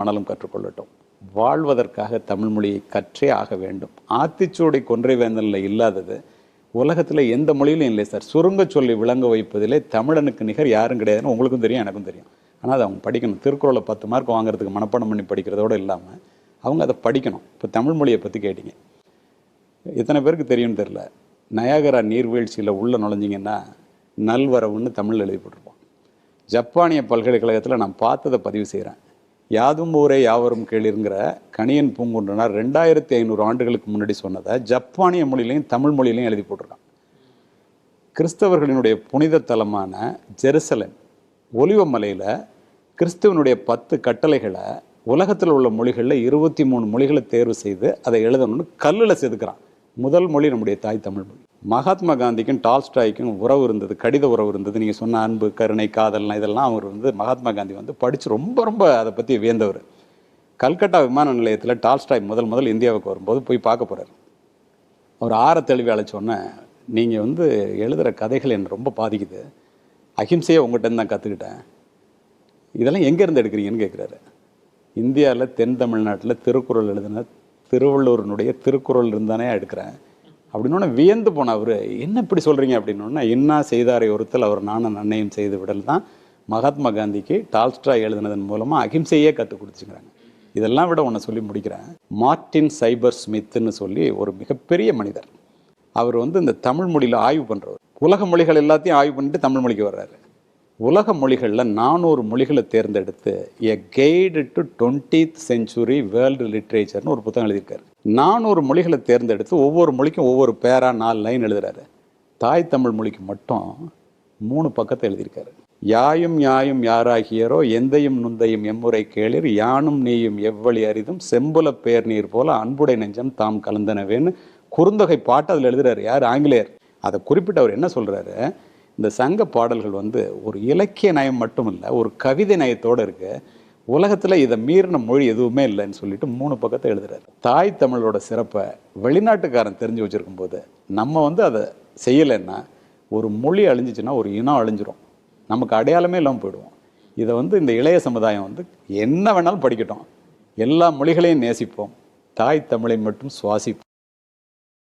ஆனாலும் கற்றுக்கொள்ளட்டும். வாழ்வதற்காக தமிழ் மொழியை கற்றே ஆக வேண்டும். ஆத்திச்சூடி கொன்றை வேந்தனில் இல்லாதது உலகத்தில் எந்த மொழியிலும் இல்லை சார். சுருங்க சொல்லி விளங்க வைப்பதிலே தமிழனுக்கு நிகர் யாரும் கிடையாதுன்னு உங்களுக்கும் தெரியும், எனக்கும் தெரியும். ஆனால் அதை அவங்க படிக்கணும். திருக்குறளை 10 மார்க் வாங்குறதுக்கு மனப்பாடம் பண்ணி படிக்கிறதோடு இல்லாமல் அவங்க அதை படிக்கணும். இப்போ தமிழ் மொழியை பற்றி கேட்டீங்க, எத்தனை பேருக்கு தெரியும்னு தெரில. நயாகரா நீர்வீழ்ச்சியில் உள்ளே நுழைஞ்சிங்கன்னா நல்வரவுன்னு தமிழில் எழுதி போட்டிருப்போம். ஜப்பானிய பல்கலைக்கழகத்தில் நான் பார்த்ததை பதிவு செய்கிறேன். யாதும் ஊரே யாவரும் கேளிருங்கிற கணியன் பூங்குன்றனார் 2500 ஆண்டுகளுக்கு முன்னாடி சொன்னதை ஜப்பானிய மொழியிலையும் தமிழ் மொழியிலையும் எழுதி போட்டிருக்கான். கிறிஸ்தவர்களினுடைய புனித தலமான ஜெருசலேம் ஒலிவமலையில் கிறிஸ்துவனுடைய 10 கட்டளைகளை உலகத்தில் உள்ள மொழிகளில் 23 மொழிகளை தேர்வு செய்து அதை எழுதணும்னு கல்லில் செதுக்கிறான். முதல் மொழி நம்முடைய தாய் தமிழ் மொழி. மகாத்மா காந்திக்கும் டால்ஸ்டாய்க்கும் உறவு இருந்தது, கடித உறவு இருந்தது. நீங்கள் சொன்ன அன்பு, கருணை, காதல்னா இதெல்லாம் அவர் மகாத்மா காந்தி படித்து ரொம்ப அதை பற்றி வியந்தவர். கல்கட்டா விமான நிலையத்தில் டால்ஸ்டாய் முதல் இந்தியாவுக்கு வரும்போது போய் பார்க்க போகிறார். அவர் தெளிவாக அழைச்சோன்னே, நீங்கள் எழுதுகிற கதைகள் என்னை ரொம்ப பாதிக்குது, அஹிம்சையை உங்கள்கிட்ட தான் கற்றுக்கிட்டேன், இதெல்லாம் எங்கேருந்து எடுக்கிறீங்கன்னு கேட்குறாரு. இந்தியாவில் தென் தமிழ்நாட்டில் திருக்குறள் எழுதின திருவள்ளூரினுடைய திருக்குறள் இருந்தானே எடுக்கிறேன் அப்படின்னோடனே வியந்து போன அவர், என்ன இப்படி சொல்கிறீங்க அப்படின்னோடனே, இன்னா செய்தாரை ஒருத்தல் அவர் நானும் நன்னையும் செய்து விடல் தான் மகாத்மா காந்திக்கு டால்ஸ்டாய் எழுதினதன் மூலமாக அகிம்சையே கற்றுக் கொடுத்துச்சுக்கிறாங்க. இதெல்லாம் விட ஒன்று சொல்லி முடிக்கிறேன். மார்ட்டின் சைபர் ஸ்மித்துன்னு சொல்லி ஒரு மிகப்பெரிய மனிதர். அவர் இந்த தமிழ் மொழியில் ஆய்வு பண்ணுறவர். உலக மொழிகள் எல்லாத்தையும் ஆய்வு பண்ணிட்டு தமிழ் மொழிக்கு வர்றாரு. உலக மொழிகளில் 400 மொழிகளை தேர்ந்தெடுத்து a guide to 20th century world லிட்ரேச்சர்னு ஒரு புத்தகம் எழுதியிருக்காரு. 400 மொழிகளை தேர்ந்தெடுத்து ஒவ்வொரு மொழிக்கும் ஒவ்வொரு பேரா 4 லைன் எழுதுறாரு. தாய் தமிழ் மொழிக்கு மட்டும் 3 பக்கத்தை எழுதியிருக்காரு. யாயும் யாயும் யாராகியரோ எந்தையும் நுந்தையும் எம்முறை கேளிர் யானும் நீயும் எவ்வழி அரிதும் செம்புல பேர் நீர் போல அன்புடை நெஞ்சம் தாம் கலந்தனவேன்னு குறுந்தொகை பாட்டு அதில் எழுதுறாரு. யார்? ஆங்கிலேயர். அதை குறிப்பிட்டு அவர் என்ன சொல்கிறாரு, இந்த சங்க பாடல்கள் ஒரு இலக்கிய நயம் மட்டும் இல்லை, ஒரு கவிதை நயத்தோடு இருக்கு. உலகத்தில் இதை மீறின மொழி எதுவுமே இல்லைன்னு சொல்லிட்டு 3 பக்கத்தை எழுதுறாரு. தாய் தமிழோட சிறப்பை வெளிநாட்டுக்காரன் தெரிஞ்சு வச்சிருக்கும் போது நம்ம அதை செய்யலைன்னா ஒரு மொழி அழிஞ்சிச்சுன்னா ஒரு இனம் அழிஞ்சிரும், நமக்கு அடையாளமே இல்லாமல் போயிடுவோம். இதை இந்த இளைய சமுதாயம் என்ன வேணாலும் படிக்கட்டும், எல்லா மொழிகளையும் நேசிப்போம், தாய் தமிழை மட்டும் சுவாசிப்போம்.